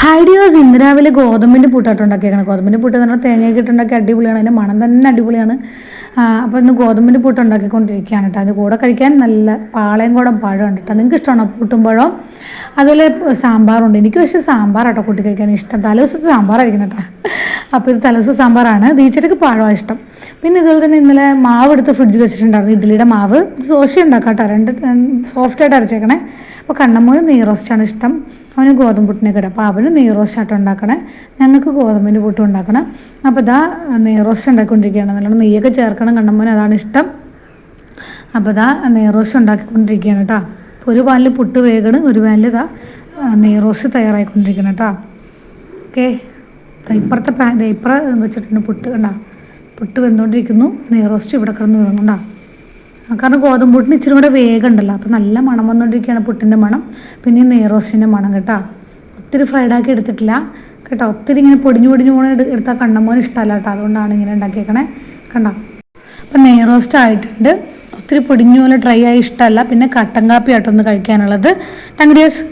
Hi dears, ഇന്ന് രാവിലെ ഗോതമ്പിൻ്റെ പുട്ടായിട്ട് ഉണ്ടാക്കിയേക്കണം. ഗോതമ്പിൻ്റെ പുട്ട് എന്ന് പറഞ്ഞാൽ തേങ്ങയൊക്കെ ഇട്ടുണ്ടാക്കി അടിപൊളിയാണ്. അതിൻ്റെ മണം തന്നെ അടിപൊളിയാണ്. അപ്പോൾ ഇന്ന് ഗോതമ്പിൻ്റെ പുട്ട് ഉണ്ടാക്കിക്കൊണ്ടിരിക്കുകയാണ് കേട്ടോ. അതിൻ്റെ കൂടെ കഴിക്കാൻ നല്ല പാളയം കൂടെ പഴമുണ്ട് കേട്ടോ. നിങ്ങൾക്ക് ഇഷ്ടമാണോ പുട്ടും പഴം? അതിൽ സാമ്പാറുണ്ട്. എനിക്ക് പക്ഷേ സാമ്പാറാട്ടോ കൂട്ടി കഴിക്കാൻ ഇഷ്ടം. തലേദിവസത്തെ സാമ്പാറായിരിക്കും കേട്ടോ. അപ്പോൾ ഇത് തലേദിവസം സാമ്പാറാണ്. ദീച്ചയ്ക്ക് പഴമാണ് ഇഷ്ടം. പിന്നെ ഇതുപോലെ തന്നെ ഇന്നലെ മാവ് എടുത്ത് ഫ്രിഡ്ജിൽ വെച്ചിട്ടുണ്ടായിരുന്നു, ഇഡ്ഡലിയുടെ മാവ്. ദോശ ഉണ്ടാക്കാം കേട്ടോ, രണ്ട് സോഫ്റ്റായിട്ട് അരച്ചേക്കണേ. അപ്പോൾ കണ്ണമ്മോന് നെയ് റോസ്റ്റാണ് ഇഷ്ടം, അവന് ഗോതമ്പ് പുട്ടിനൊക്കെ ഇടാം. അപ്പോൾ അവന് നെയ് റോസ്റ്റായിട്ട് ഉണ്ടാക്കണേ, ഞങ്ങൾക്ക് ഗോതമ്പിൻ്റെ പുട്ടും ഉണ്ടാക്കണം. അപ്പോൾ ഇതാ നെയ് റോസ്റ്റ് ഉണ്ടാക്കിക്കൊണ്ടിരിക്കുകയാണ്. നല്ലോണം നെയ്യൊക്കെ ചേർക്കണം കണ്ണമ്മോന്, അതാണ് ഇഷ്ടം. അപ്പോൾ ഇതാ നെയ് റോസ്റ്റ് ഉണ്ടാക്കിക്കൊണ്ടിരിക്കുകയാണ് കേട്ടോ. അപ്പോൾ ഒരു പാനിൽ പുട്ട് വേഗണം, ഒരു പാനിൽ ഇതാ നെയ് റോസ്റ്റ് തയ്യാറായിക്കൊണ്ടിരിക്കണം കേട്ടോ. ഓക്കെ, ഇപ്പുറം വെച്ചിട്ടുണ്ട് പുട്ട് കണ്ടോ. പുട്ട് വെന്തുകൊണ്ടിരിക്കുന്നു, നെയ് റോസ്റ്റ് ഇവിടെ കിടന്ന് വേകുന്നുണ്ടോ. കാരണം ഗോതമ്പ് പുട്ടിന് ഇച്ചിരി കൂടെ വേഗം ഉണ്ടല്ലോ, അപ്പോൾ നല്ല മണം വന്നുകൊണ്ടിരിക്കുകയാണ്, പുട്ടിൻ്റെ മണം, പിന്നെ നെയ് റോസ്റ്റിൻ്റെ മണം കേട്ടോ. ഒത്തിരി ഫ്രൈഡാക്കി എടുത്തിട്ടില്ല കേട്ടോ. ഒത്തിരി ഇങ്ങനെ പൊടിഞ്ഞു പോകണ എടുത്താൽ കണ്ണമ്മോന് ഇഷ്ടമല്ല കേട്ടോ, അതുകൊണ്ടാണ് ഇങ്ങനെ ഉണ്ടാക്കിയേക്കണേ കണ്ടോ. അപ്പം നെയ് റോസ്റ്റ് ആയിട്ടുണ്ട്. ഒത്തിരി പൊടിഞ്ഞു പോലെ ഡ്രൈ ആയി ഇഷ്ടമല്ല. പിന്നെ കട്ടൻ കാപ്പി ആയിട്ടൊന്ന് കഴിക്കാനുള്ളത്. Tongue dears.